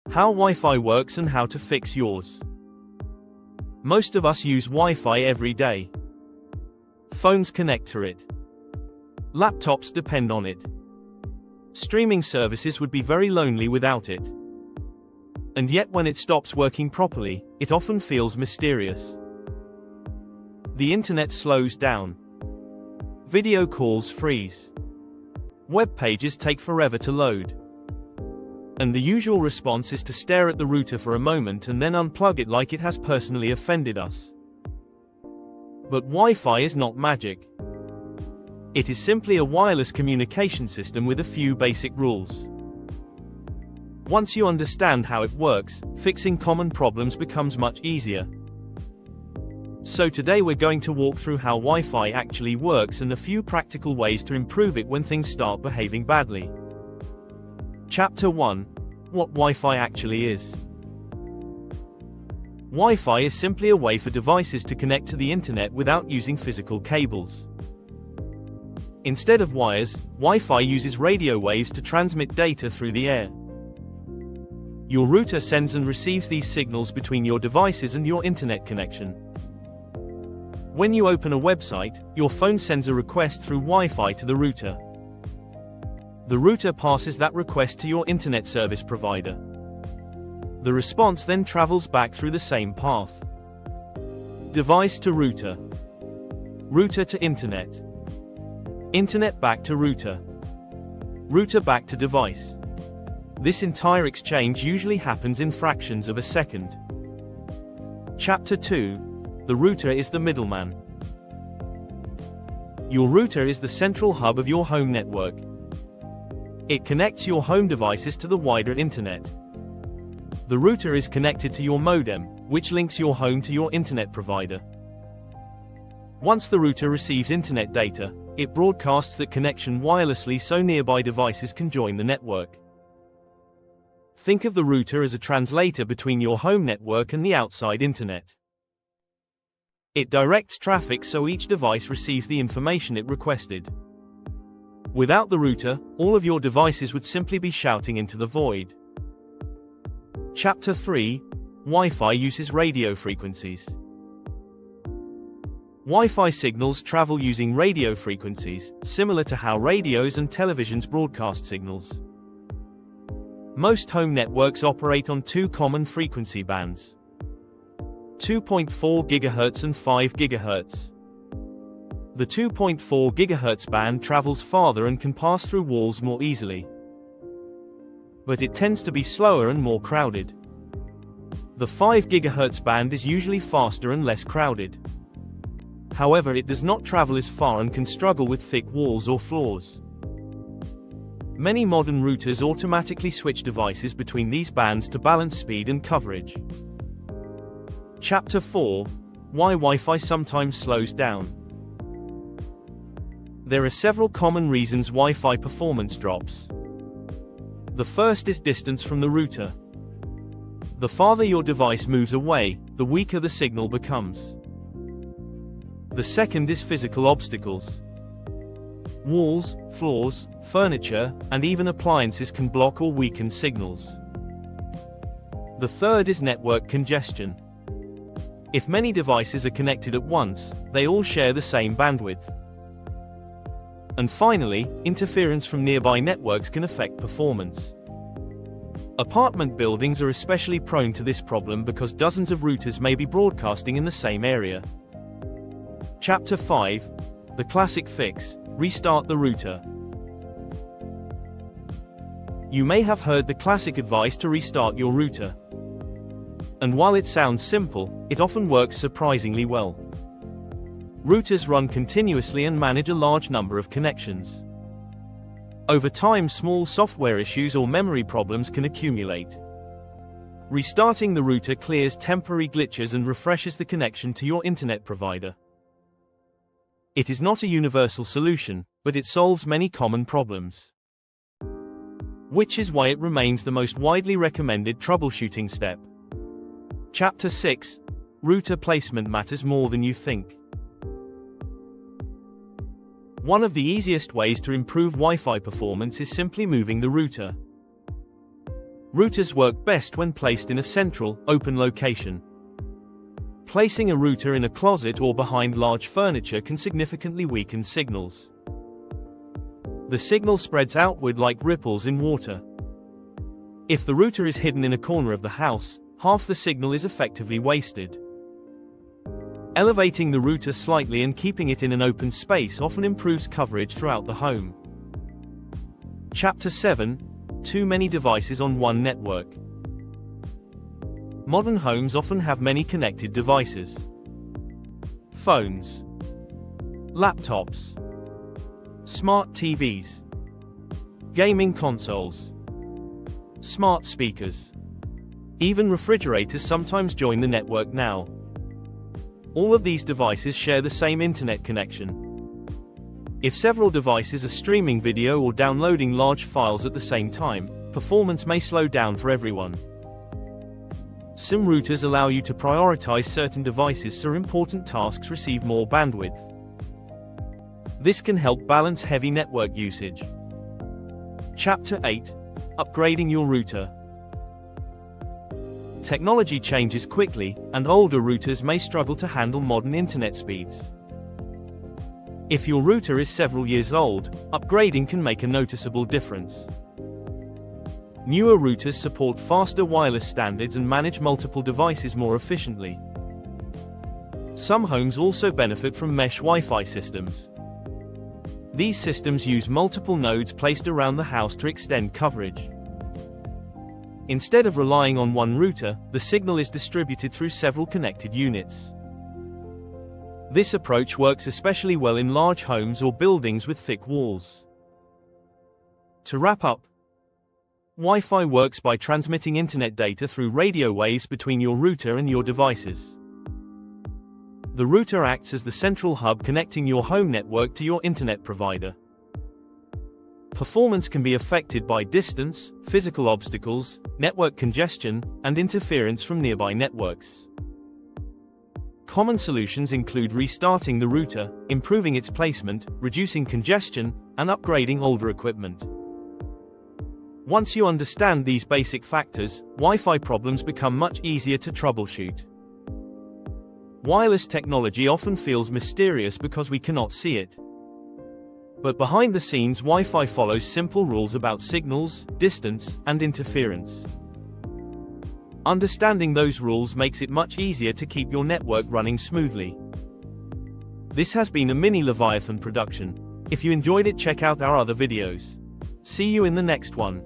How Wi-Fi works and how to fix yours. Most of us use Wi-Fi every day. Phones connect to it. Laptops depend on it. Streaming services would be very lonely without it. And yet when it stops working properly, it often feels mysterious. The internet slows down. Video calls freeze. Web pages take forever to load. And the usual response is to stare at the router for a moment and then unplug it like it has personally offended us. But Wi-Fi is not magic. It is simply a wireless communication system with a few basic rules. Once you understand how it works, fixing common problems becomes much easier. So today we're going to walk through how Wi-Fi actually works and a few practical ways to improve it when things start behaving badly. Chapter 1. What Wi-Fi actually is. Wi-Fi is simply a way for devices to connect to the internet without using physical cables. Instead of wires, Wi-Fi uses radio waves to transmit data through the air. Your router sends and receives these signals between your devices and your internet connection. When you open a website, your phone sends a request through Wi-Fi to the router. The router passes that request to your internet service provider. The response then travels back through the same path. Device to router. Router to internet. Internet back to router. Router back to device. This entire exchange usually happens in fractions of a second. Chapter 2. The router is the middleman. Your router is the central hub of your home network. It connects your home devices to the wider internet. The router is connected to your modem, which links your home to your internet provider. Once the router receives internet data, it broadcasts that connection wirelessly so nearby devices can join the network. Think of the router as a translator between your home network and the outside internet. It directs traffic so each device receives the information it requested. Without the router, all of your devices would simply be shouting into the void. Chapter 3. Wi-Fi uses radio frequencies. Wi-Fi signals travel using radio frequencies, similar to how radios and televisions broadcast signals. Most home networks operate on two common frequency bands: 2.4 GHz and 5 GHz. The 2.4 GHz band travels farther and can pass through walls more easily. But it tends to be slower and more crowded. The 5 GHz band is usually faster and less crowded. However, it does not travel as far and can struggle with thick walls or floors. Many modern routers automatically switch devices between these bands to balance speed and coverage. Chapter 4. Why Wi-Fi sometimes slows down. There are several common reasons Wi-Fi performance drops. The first is distance from the router. The farther your device moves away, the weaker the signal becomes. The second is physical obstacles. Walls, floors, furniture, and even appliances can block or weaken signals. The third is network congestion. If many devices are connected at once, they all share the same bandwidth. And finally, interference from nearby networks can affect performance. Apartment buildings are especially prone to this problem because dozens of routers may be broadcasting in the same area. Chapter 5. The classic fix: restart the router. You may have heard the classic advice to restart your router. And while it sounds simple, it often works surprisingly well. Routers run continuously and manage a large number of connections. Over time, small software issues or memory problems can accumulate. Restarting the router clears temporary glitches and refreshes the connection to your internet provider. It is not a universal solution, but it solves many common problems. Which is why it remains the most widely recommended troubleshooting step. Chapter 6. Router placement matters more than you think. One of the easiest ways to improve Wi-Fi performance is simply moving the router. Routers work best when placed in a central, open location. Placing a router in a closet or behind large furniture can significantly weaken signals. The signal spreads outward like ripples in water. If the router is hidden in a corner of the house, half the signal is effectively wasted. Elevating the router slightly and keeping it in an open space often improves coverage throughout the home. Chapter 7: Too many devices on one network. Modern homes often have many connected devices. Phones, laptops, smart TVs, gaming consoles, smart speakers. Even refrigerators sometimes join the network now. All of these devices share the same internet connection. If several devices are streaming video or downloading large files at the same time, performance may slow down for everyone. Some routers allow you to prioritize certain devices so important tasks receive more bandwidth. This can help balance heavy network usage. Chapter 8: Upgrading your router. Technology changes quickly, and older routers may struggle to handle modern internet speeds. If your router is several years old, upgrading can make a noticeable difference. Newer routers support faster wireless standards and manage multiple devices more efficiently. Some homes also benefit from mesh Wi-Fi systems. These systems use multiple nodes placed around the house to extend coverage. Instead of relying on one router, the signal is distributed through several connected units. This approach works especially well in large homes or buildings with thick walls. To wrap up, Wi-Fi works by transmitting internet data through radio waves between your router and your devices. The router acts as the central hub connecting your home network to your internet provider. Performance can be affected by distance, physical obstacles, network congestion, and interference from nearby networks. Common solutions include restarting the router, improving its placement, reducing congestion, and upgrading older equipment. Once you understand these basic factors, Wi-Fi problems become much easier to troubleshoot. Wireless technology often feels mysterious because we cannot see it. But behind the scenes, Wi-Fi follows simple rules about signals, distance, and interference. Understanding those rules makes it much easier to keep your network running smoothly. This has been a mini Leviathan production. If you enjoyed it, check out our other videos. See you in the next one.